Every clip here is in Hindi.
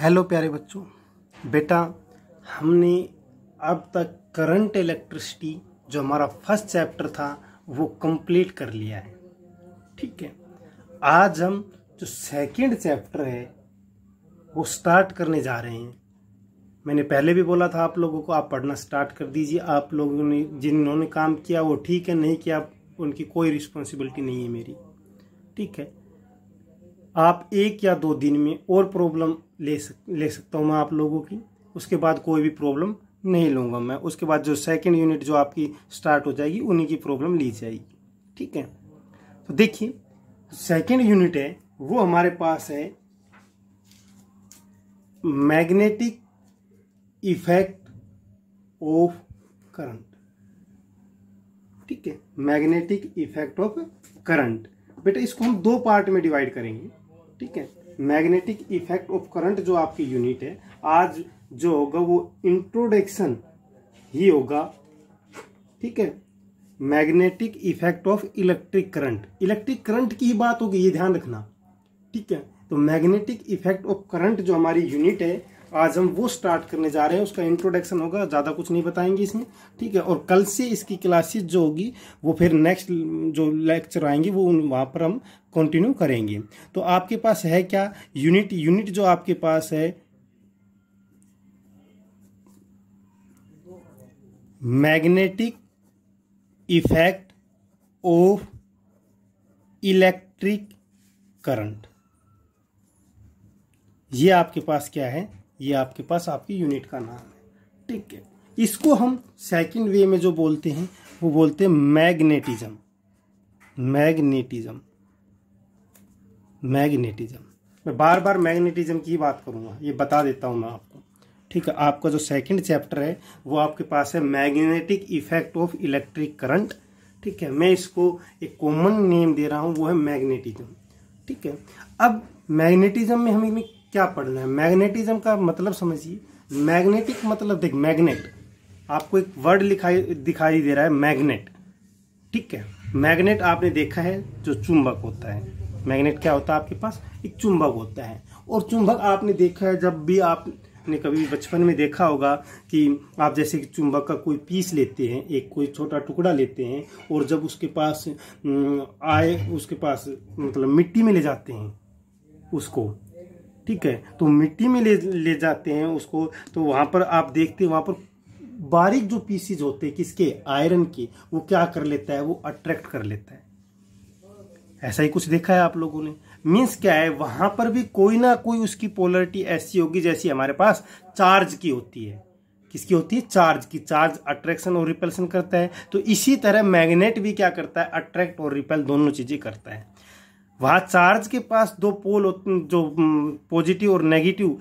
हेलो प्यारे बच्चों। बेटा, हमने अब तक करंट इलेक्ट्रिसिटी जो हमारा फर्स्ट चैप्टर था वो कंप्लीट कर लिया है। ठीक है, आज हम जो सेकंड चैप्टर है वो स्टार्ट करने जा रहे हैं। मैंने पहले भी बोला था आप लोगों को, आप पढ़ना स्टार्ट कर दीजिए। आप लोगों ने जिन्होंने काम किया वो ठीक है, नहीं किया उनकी कोई रिस्पॉन्सिबिलिटी नहीं है मेरी। ठीक है, आप 1 या 2 दिन में और प्रॉब्लम ले सकता हूँ मैं आप लोगों की, उसके बाद कोई भी प्रॉब्लम नहीं लूँगा मैं। उसके बाद जो सेकंड यूनिट जो आपकी स्टार्ट हो जाएगी उन्हीं की प्रॉब्लम ली जाएगी। ठीक है, तो देखिए सेकंड यूनिट है वो हमारे पास है मैग्नेटिक इफेक्ट ऑफ करंट। ठीक है, मैग्नेटिक इफेक्ट ऑफ करंट। बेटा इसको हम 2 पार्ट में डिवाइड करेंगे। ठीक है, मैग्नेटिक इफेक्ट ऑफ करंट जो आपकी यूनिट है आज जो होगा वो इंट्रोडक्शन ही होगा। ठीक है, magnetic effect of electric current, electric current की ही बात होगी, ये ध्यान रखना। ठीक है, तो मैग्नेटिक इफेक्ट ऑफ करंट जो हमारी यूनिट है आज हम वो स्टार्ट करने जा रहे हैं। उसका इंट्रोडक्शन होगा, ज़्यादा कुछ नहीं बताएंगे इसमें। ठीक है, और कल से इसकी क्लासेस जो होगी वो फिर नेक्स्ट जो लेक्चर आएंगे वो वहाँ पर हम कंटिन्यू करेंगे। तो आपके पास है क्या यूनिट जो आपके पास है magnetic effect of electric current. ये आपके पास क्या है, ये आपके पास आपकी यूनिट का नाम है। ठीक है, इसको हम सेकंड वे में जो बोलते हैं वो बोलते हैं मैग्नेटिज्म। मैं बार बार मैग्नेटिज्म की बात करूंगा, ये बता देता हूं मैं आपको। ठीक है, आपका जो सेकंड चैप्टर है वो आपके पास है magnetic effect of electric current. ठीक है, मैं इसको एक कॉमन नेम दे रहा हूं, वो है मैग्नेटिज्म। ठीक है, अब मैग्नेटिज्म में हमें क्या पढ़ना है? मैग्नेटिज्म का मतलब समझिए। मैग्नेटिक मतलब देख, मैग्नेट आपको एक वर्ड दिखाई दे रहा है, मैग्नेट। ठीक है, मैग्नेट आपने देखा है जो चुंबक होता है। मैग्नेट क्या होता है आपके पास? एक चुंबक होता है। और चुंबक आपने देखा है, जब भी आपने कभी बचपन में देखा होगा कि आप जैसे कि चुंबक का कोई पीस लेते हैं, एक कोई छोटा टुकड़ा लेते हैं, और जब उसके पास उसके पास मतलब मिट्टी में ले जाते हैं उसको। ठीक है, तो मिट्टी में ले जाते हैं उसको, तो वहां पर आप देखते हैं वहां पर बारीक जो पीसेज होते हैं किसके? आयरन के, वो क्या कर लेता है? वो अट्रैक्ट कर लेता है। ऐसा ही कुछ देखा है आप लोगों ने। मीन्स क्या है, वहां पर भी कोई ना कोई उसकी पोलरिटी ऐसी होगी जैसी हमारे पास चार्ज की होती है। किसकी होती है? चार्ज की। चार्ज अट्रैक्शन और रिपल्शन करता है, तो इसी तरह मैग्नेट भी क्या करता है? अट्रैक्ट और रिपेल दोनों चीजें करता है। वहां चार्ज के पास 2 पोल होते, जो पॉजिटिव और नेगेटिव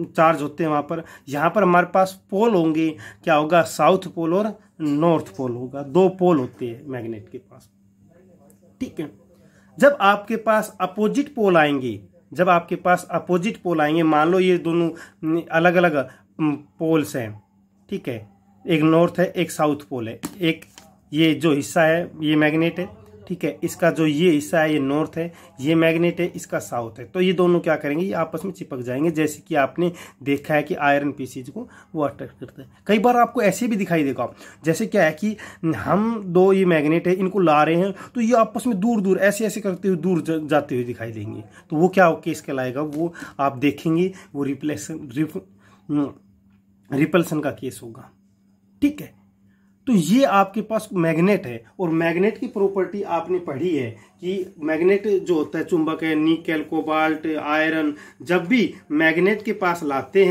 चार्ज होते हैं वहां पर। यहाँ पर हमारे पास पोल होंगे, क्या होगा? साउथ पोल और नॉर्थ पोल होगा। 2 पोल होते हैं मैग्नेट के पास। ठीक है, जब आपके पास अपोजिट पोल आएंगे, मान लो ये दोनों अलग अलग पोल्स हैं। ठीक है, एक नॉर्थ है एक साउथ पोल है, एक ये जो हिस्सा है ये मैग्नेट है। ठीक है, इसका जो ये हिस्सा है ये नॉर्थ है, ये मैग्नेट है, इसका साउथ है। तो ये दोनों क्या करेंगे? ये आपस में चिपक जाएंगे, जैसे कि आपने देखा है कि आयरन पीसीज को वो अट्रैक्ट करता है। कई बार आपको ऐसे भी दिखाई देगा, जैसे क्या है कि हम 2 ये मैग्नेट है, इनको ला रहे हैं तो ये आपस में दूर दूर ऐसे ऐसे करते हुए दूर जाते हुए दिखाई देंगे। तो वो क्या केस कहलाएगा? वो आप देखेंगे वो रिपल्सन का केस होगा। ठीक है, तो ये आपके पास मैग्नेट है। और मैग्नेट की प्रॉपर्टी आपने पढ़ी है कि मैग्नेट जो होता है चुंबक है, निकेल, कोबाल्ट, आयरन। जब भी मैग्नेट के पास लाते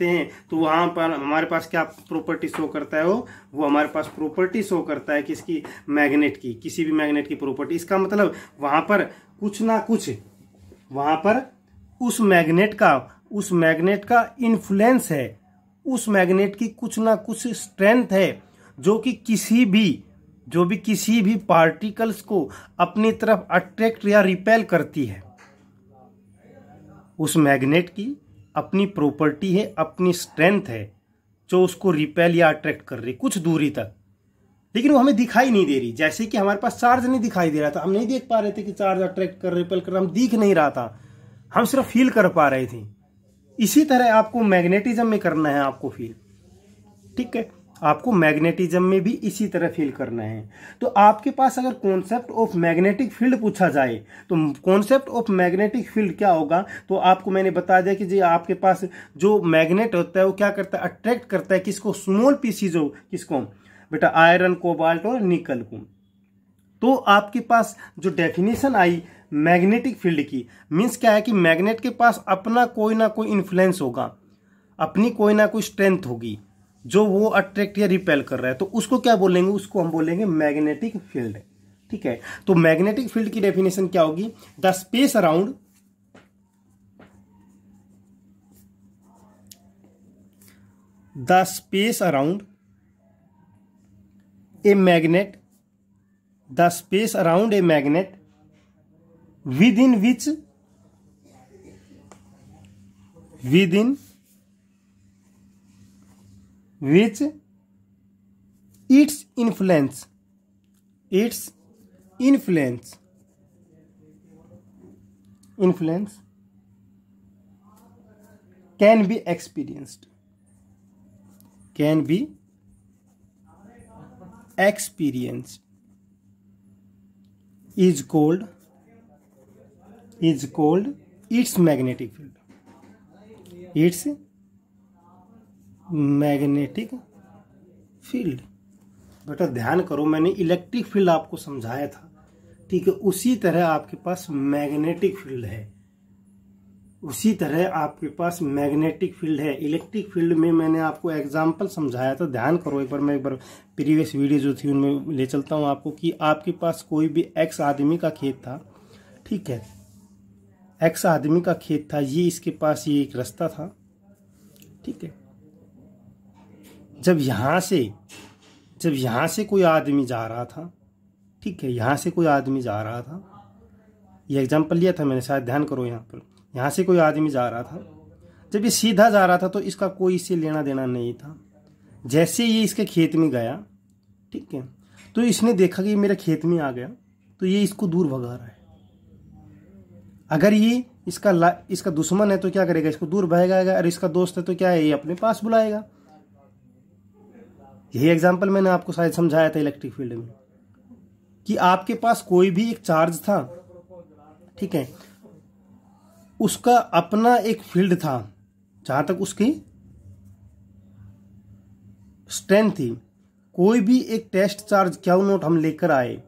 हैं तो वहां पर हमारे पास क्या प्रॉपर्टी शो करता है? वो हमारे पास प्रॉपर्टी शो करता है किसकी? मैग्नेट की। किसी भी मैग्नेट की प्रॉपर्टी। इसका मतलब वहां पर कुछ ना कुछ वहां पर उस मैग्नेट का इन्फ्लुएंस है, उस मैग्नेट की कुछ ना कुछ स्ट्रेंथ है जो किसी भी पार्टिकल्स को अपनी तरफ अट्रैक्ट या रिपेल करती है। उस मैग्नेट की अपनी प्रॉपर्टी है, अपनी स्ट्रेंथ है जो उसको रिपेल या अट्रैक्ट कर रही कुछ दूरी तक। लेकिन वो हमें दिखाई नहीं दे रही। जैसे कि हमारे पास चार्ज नहीं दिखाई दे रहा था, हम नहीं देख पा रहे थे कि चार्ज अट्रैक्ट कर रिपेल कर रहा, हम दिख नहीं रहा था, हम सिर्फ फील कर पा रहे थे। इसी तरह आपको मैग्नेटिज्म में करना है आपको फील, ठीक है, आपको मैग्नेटिज्म में भी इसी तरह फील करना है। तो आपके पास अगर कॉन्सेप्ट ऑफ मैग्नेटिक फील्ड पूछा जाए तो कॉन्सेप्ट ऑफ मैग्नेटिक फील्ड क्या होगा, तो आपको मैंने बता दिया कि जी आपके पास जो मैग्नेट होता है वो क्या करता है, अट्रैक्ट करता है किसको, स्मॉल पीसीज हो, किसको बेटा, आयरन, कोबाल्ट और निकल को। तो आपके पास जो डेफिनेशन आई मैग्नेटिक फील्ड की, मीन्स क्या है कि मैग्नेट के पास अपना कोई ना कोई इन्फ्लुएंस होगा, अपनी कोई ना कोई स्ट्रेंथ होगी जो वो अट्रैक्ट या रिपेल कर रहा है, तो उसको क्या बोलेंगे, उसको हम बोलेंगे मैग्नेटिक फील्ड, ठीक है। तो मैग्नेटिक फील्ड की डेफिनेशन क्या होगी, the space around a magnet, the space around a magnet within which its influence can be experienced is called its magnetic field, its magnetic field. बेटा ध्यान करो, मैंने इलेक्ट्रिक फील्ड आपको समझाया था, ठीक है, उसी तरह आपके पास मैग्नेटिक फील्ड है, उसी तरह आपके पास मैग्नेटिक फील्ड है। इलेक्ट्रिक फील्ड में मैंने आपको एग्जांपल समझाया था, ध्यान करो एक बार, मैं एक बार प्रीवियस वीडियो जो थी उनमें ले चलता हूं आपको, कि आपके पास कोई भी एक्स आदमी का खेत था, ठीक है, एक्स आदमी का खेत था, ये इसके पास ये एक रास्ता था, ठीक है। जब यहां से कोई आदमी जा रहा था, ठीक है, यहां से कोई आदमी जा रहा था, ये एग्जांपल लिया था मैंने, शायद ध्यान करो, यहां से कोई आदमी जा रहा था, जब ये सीधा जा रहा था तो इसका कोई इससे लेना देना नहीं था। जैसे ये इसके खेत में गया, ठीक है, तो इसने देखा कि ये मेरे खेत में आ गया, तो ये इसको दूर भगा रहा है। अगर ये इसका दुश्मन है तो क्या करेगा, इसको दूर भगाएगा, और इसका दोस्त है तो क्या है, ये अपने पास बुलाएगा। यही एग्जांपल मैंने आपको शायद समझाया था इलेक्ट्रिक फील्ड में, कि आपके पास कोई भी एक चार्ज था, ठीक है, उसका अपना एक फील्ड था, जहां तक उसकी स्ट्रेंथ थी। कोई भी एक टेस्ट चार्ज क्यू नॉट हम लेकर आए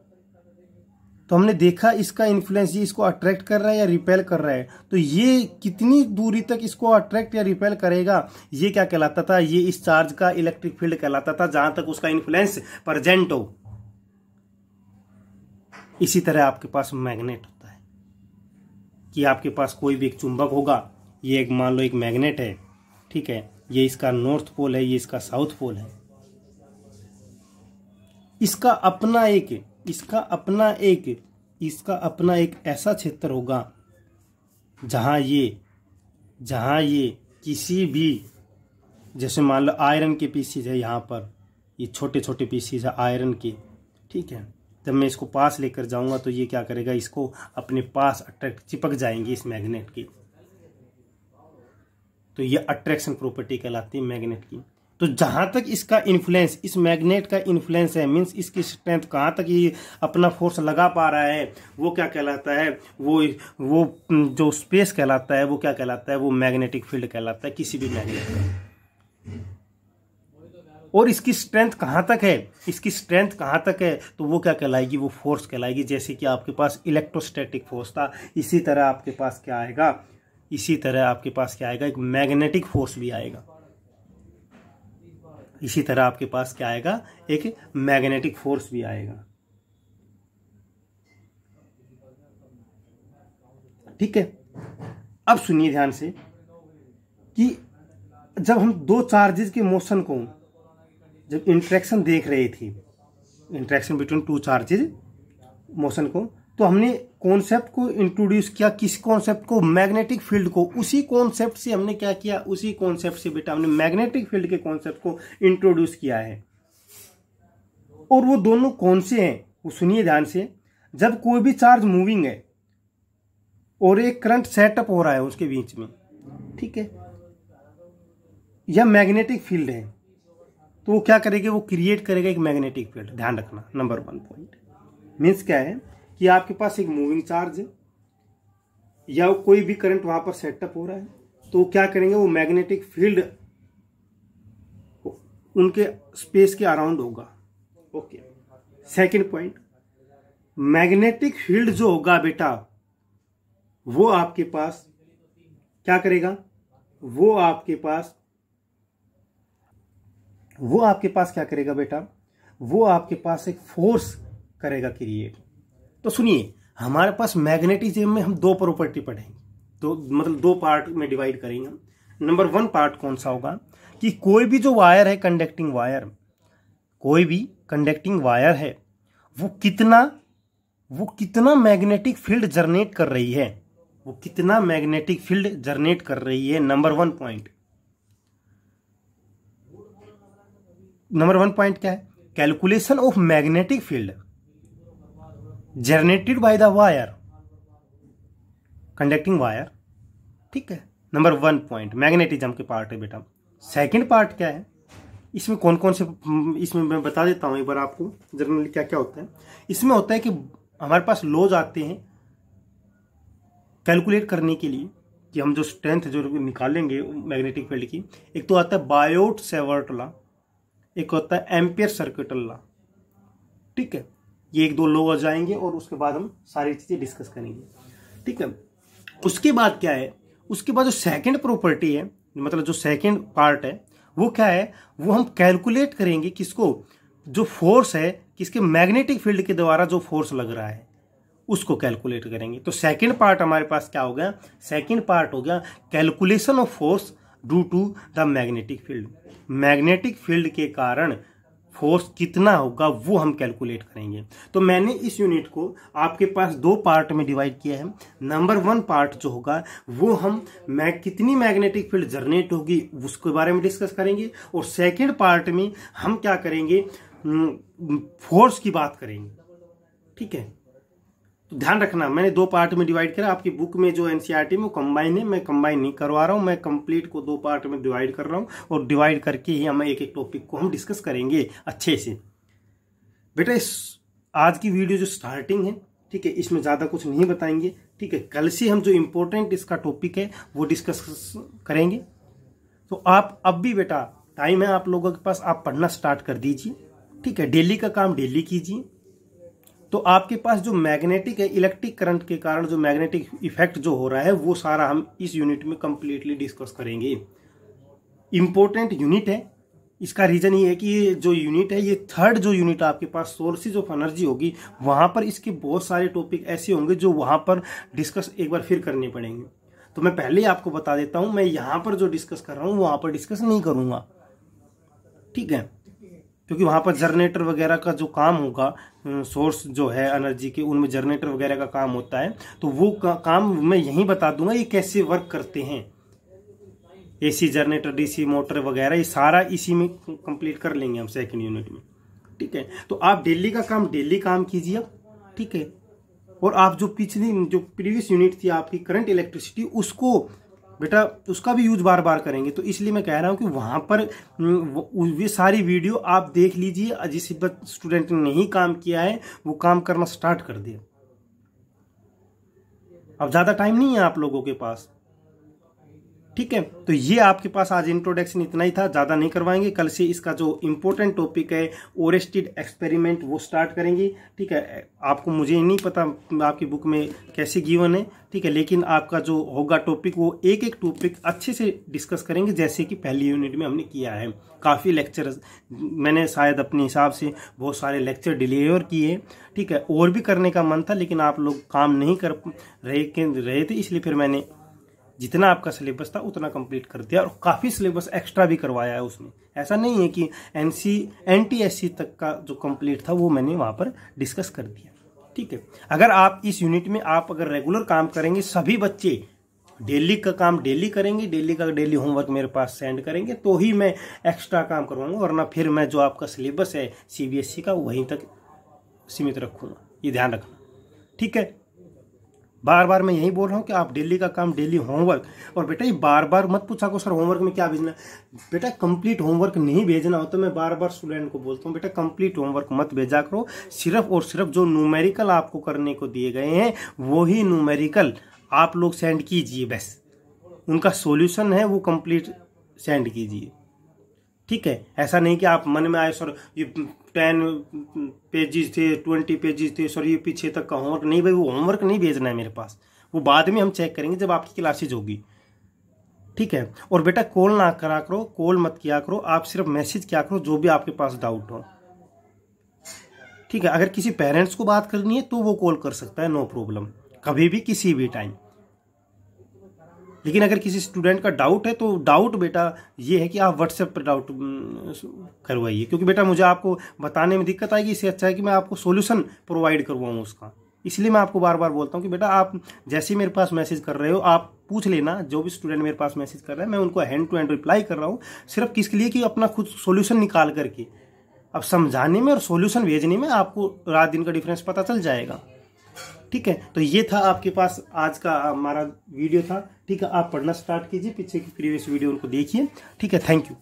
तो हमने देखा इसका इन्फ्लुएंस, ये इसको अट्रैक्ट कर रहा है या रिपेल कर रहा है, तो ये कितनी दूरी तक इसको अट्रैक्ट या रिपेल करेगा, ये क्या कहलाता था, ये इस चार्ज का इलेक्ट्रिक फील्ड कहलाता था, जहां तक उसका इन्फ्लुएंस प्रेजेंट हो। इसी तरह आपके पास मैग्नेट होता है, कि आपके पास कोई भी एक चुंबक होगा, ये एक मान लो एक मैग्नेट है, ठीक है, ये इसका नॉर्थ पोल है, ये इसका साउथ पोल है, इसका अपना एक ऐसा क्षेत्र होगा जहां ये किसी भी, जैसे मान लो आयरन के पीसीज है, यहाँ पर ये छोटे छोटे पीसीज है आयरन के, ठीक है, जब मैं इसको पास लेकर जाऊंगा तो ये क्या करेगा, इसको अपने पास अट्रैक्ट, चिपक जाएंगे इस मैग्नेट की, तो ये अट्रैक्शन प्रॉपर्टी कहलाती है मैग्नेट की। तो जहां तक इसका इन्फ्लुएंस, इस मैग्नेट का इन्फ्लुएंस है, मीन्स इसकी स्ट्रेंथ, कहां तक ये अपना फोर्स लगा पा रहा है, वो क्या कहलाता है, वो जो स्पेस कहलाता है, वो क्या कहलाता है, वो मैग्नेटिक फील्ड कहलाता है किसी भी मैग्नेट का। और इसकी स्ट्रेंथ कहां तक है, तो वो क्या कहलाएगी, वो फोर्स कहलाएगी। जैसे कि आपके पास इलेक्ट्रोस्टैटिक फोर्स था, इसी तरह आपके पास क्या आएगा, एक मैग्नेटिक फोर्स भी आएगा। इसी तरह आपके पास क्या आएगा, एक मैग्नेटिक फोर्स भी आएगा, ठीक है। अब सुनिए ध्यान से कि जब हम दो चार्जेस के मोशन को, जब इंटरेक्शन देख रहे थे, interaction between two charges motion को, तो हमने कॉन्सेप्ट को इंट्रोड्यूस किया, किस कॉन्सेप्ट को, मैग्नेटिक फील्ड को। उसी कॉन्सेप्ट से हमने क्या किया, उसी कॉन्सेप्ट से बेटा हमने मैग्नेटिक फील्ड के कॉन्सेप्ट को इंट्रोड्यूस किया है। और वो दोनों कौन से हैं, वो सुनिए ध्यान से। जब कोई भी चार्ज मूविंग है, और एक करंट सेटअप हो रहा है उसके बीच में, ठीक है, या मैग्नेटिक फील्ड है, तो वो क्या करेगी, वो क्रिएट करेगा एक मैग्नेटिक फील्ड। ध्यान रखना, नंबर 1 पॉइंट मीन्स क्या है कि आपके पास एक मूविंग चार्ज है या कोई भी करंट वहां पर सेटअप हो रहा है, तो क्या करेंगे, वो मैग्नेटिक फील्ड उनके स्पेस के अराउंड होगा। Okay, second point, magnetic field जो होगा बेटा, वो आपके पास क्या करेगा, वो आपके पास क्या करेगा बेटा, वो आपके पास एक फोर्स करेगा क्रिएट। तो सुनिए, हमारे पास मैग्नेटिज्म में हम 2 प्रॉपर्टी पढ़ेंगे, तो मतलब 2 पार्ट में डिवाइड करेंगे हम। नंबर 1 पार्ट कौन सा होगा कि कोई भी जो वायर है, कंडक्टिंग वायर, कोई भी कंडक्टिंग वायर है, वो कितना मैग्नेटिक फील्ड जनरेट कर रही है, वो कितना मैग्नेटिक फील्ड जनरेट कर रही है। नंबर 1 पॉइंट, नंबर 1 पॉइंट क्या है, calculation of magnetic field generated by the wire, conducting wire, ठीक है। नंबर 1 पॉइंट मैग्नेटिज्म के पार्ट है बेटा। सेकंड पार्ट क्या है, इसमें कौन कौन से, इसमें मैं बता देता हूं एक बार आपको जनरली क्या क्या होता है। इसमें होता है कि हमारे पास लॉज आते हैं कैलकुलेट करने के लिए कि हम जो स्ट्रेंथ जो निकालेंगे मैग्नेटिक फील्ड की। एक तो आता है बायोट सेवर्ट लॉ, एक होता है एम्पियर सर्किट लॉ, ठीक है। ये 1-2 लॉ आ जाएंगे और उसके बाद हम सारी चीजें डिस्कस करेंगे, ठीक है। उसके बाद क्या है, उसके बाद जो सेकंड प्रॉपर्टी है, मतलब जो सेकंड पार्ट है, वो क्या है, वो हम कैलकुलेट करेंगे किसको, जो फोर्स है, किसके मैग्नेटिक फील्ड के द्वारा जो फोर्स लग रहा है उसको कैलकुलेट करेंगे। तो सेकंड पार्ट हमारे पास क्या हो गया, सेकंड पार्ट हो गया calculation of force due to the magnetic field. Magnetic field के कारण फोर्स कितना होगा वो हम कैलकुलेट करेंगे। तो मैंने इस यूनिट को आपके पास 2 पार्ट में डिवाइड किया है। नंबर 1 पार्ट जो होगा वो हम कितनी मैग्नेटिक फील्ड जनरेट होगी उसके बारे में डिस्कस करेंगे, और सेकंड पार्ट में हम क्या करेंगे, फोर्स की बात करेंगे, ठीक है। तो ध्यान रखना, मैंने 2 पार्ट में डिवाइड करा। आपकी बुक में जो एनसीईआरटी में वो कंबाइन है, मैं कंबाइन नहीं करवा रहा हूं, मैं कंप्लीट को 2 पार्ट में डिवाइड कर रहा हूं, और डिवाइड करके ही हम एक टॉपिक को हम डिस्कस करेंगे अच्छे से। बेटा इस आज की वीडियो जो स्टार्टिंग है, ठीक है, इसमें ज्यादा कुछ नहीं बताएंगे, ठीक है। कल से हम जो इम्पोर्टेंट इसका टॉपिक है वो डिस्कस करेंगे। तो आप अब भी बेटा टाइम है आप लोगों के पास, आप पढ़ना स्टार्ट कर दीजिए, ठीक है। डेली का काम डेली कीजिए। तो आपके पास जो मैग्नेटिक है, इलेक्ट्रिक करंट के कारण जो मैग्नेटिक इफेक्ट जो हो रहा है वो सारा हम इस यूनिट में कंप्लीटली डिस्कस करेंगे। इंपॉर्टेंट यूनिट है, इसका रीजन ये है कि ये जो यूनिट है, ये थर्ड जो यूनिट आपके पास सोर्सेज ऑफ एनर्जी होगी, वहां पर इसके बहुत सारे टॉपिक ऐसे होंगे जो वहां पर डिस्कस एक बार फिर करने पड़ेंगे। तो मैं पहले ही आपको बता देता हूं, मैं यहां पर जो डिस्कस कर रहा हूं वहां पर डिस्कस नहीं करूंगा, ठीक है, क्योंकि वहां पर जनरेटर वगैरह का जो काम होगा, सोर्स जो है एनर्जी के, उनमें जनरेटर वगैरह का काम होता है, तो वो काम मैं यहीं बता दूंगा ये कैसे वर्क करते हैं। एसी जनरेटर, डीसी मोटर वगैरह, ये सारा इसी में कंप्लीट कर लेंगे हम सेकंड यूनिट में, ठीक है। तो आप डेली का काम डेली काम कीजिए, ठीक है। और आप जो प्रीवियस यूनिट थी आपकी करंट इलेक्ट्रिसिटी, उसको बेटा उसका भी यूज बार बार करेंगे। तो इसलिए मैं कह रहा हूं कि वहां पर ये सारी वीडियो आप देख लीजिए। जिस स्टूडेंट ने नहीं काम किया है वो काम करना स्टार्ट कर दे। अब ज्यादा टाइम नहीं है आप लोगों के पास, ठीक है। तो ये आपके पास आज इंट्रोडक्शन इतना ही था, ज्यादा नहीं करवाएंगे। कल से इसका जो इंपॉर्टेंट टॉपिक है ओरेस्टेड एक्सपेरिमेंट वो स्टार्ट करेंगे, ठीक है। आपको मुझे नहीं पता आपकी बुक में कैसे गिवन है, ठीक है, लेकिन आपका जो होगा टॉपिक वो एक टॉपिक अच्छे से डिस्कस करेंगे, जैसे कि पहली यूनिट में हमने किया है। काफ़ी लेक्चर मैंने शायद अपने हिसाब से बहुत सारे लेक्चर डिलीवर किए, ठीक है। और भी करने का मन था लेकिन आप लोग काम नहीं कर रहे थे, इसलिए फिर मैंने जितना आपका सिलेबस था उतना कंप्लीट कर दिया, और काफ़ी सिलेबस एक्स्ट्रा भी करवाया है उसमें। ऐसा नहीं है कि NTSC तक का जो कंप्लीट था वो मैंने वहाँ पर डिस्कस कर दिया, ठीक है। अगर आप इस यूनिट में आप अगर रेगुलर काम करेंगे, सभी बच्चे डेली का काम डेली करेंगे, डेली का डेली होमवर्क मेरे पास सेंड करेंगे, तो ही मैं एक्स्ट्रा काम करवाऊंगा, वरना फिर मैं जो आपका सिलेबस है CBSE का वहीं तक सीमित रखूंगा। ये ध्यान रखना, ठीक है। बार बार मैं यही बोल रहा हूँ कि आप डेली का काम डेली होमवर्क, और बेटा ये बार बार मत पूछा को सर होमवर्क में क्या भेजना, बेटा कंप्लीट होमवर्क नहीं भेजना हो तो मैं बार बार स्टूडेंट को बोलता हूँ बेटा कंप्लीट होमवर्क मत भेजा करो, सिर्फ और सिर्फ जो न्यूमेरिकल आपको करने को दिए गए हैं वही न्यूमेरिकल आप लोग सेंड कीजिए, बस उनका सॉल्यूशन है वो कंप्लीट सेंड कीजिए। ठीक है, ऐसा नहीं कि आप मन में आए सर ये 10 पेजेस थे 20 पेजेस थे सर ये पीछे तक का होमवर्क, नहीं भाई वो होमवर्क नहीं भेजना है मेरे पास, वो बाद में हम चेक करेंगे जब आपकी क्लासेज होगी। ठीक है, और बेटा कॉल ना करा करो, कॉल मत किया करो, आप सिर्फ मैसेज किया करो जो भी आपके पास डाउट हो। ठीक है, अगर किसी पेरेंट्स को बात करनी है तो वो कॉल कर सकता है, नो प्रॉब्लम, कभी भी किसी भी टाइम। लेकिन अगर किसी स्टूडेंट का डाउट है तो डाउट बेटा ये है कि आप व्हाट्सएप पर डाउट करवाइए, क्योंकि बेटा मुझे आपको बताने में दिक्कत आएगी, इससे अच्छा है कि मैं आपको सॉल्यूशन प्रोवाइड करवाऊँ उसका। इसलिए मैं आपको बार बार बोलता हूँ कि बेटा आप जैसे ही मेरे पास मैसेज कर रहे हो आप पूछ लेना, जो भी स्टूडेंट मेरे पास मैसेज कर रहा है मैं उनको हैंड टू हैंड रिप्लाई कर रहा हूँ, सिर्फ किसके लिए कि अपना खुद सॉल्यूशन निकाल करके। अब समझाने में और सॉल्यूशन भेजने में आपको रात दिन का डिफरेंस पता चल जाएगा। ठीक है, तो ये था आपके पास आज का हमारा वीडियो था। ठीक है, आप पढ़ना स्टार्ट कीजिए, पीछे की प्रीवियस वीडियो उनको देखिए। ठीक है, थैंक यू।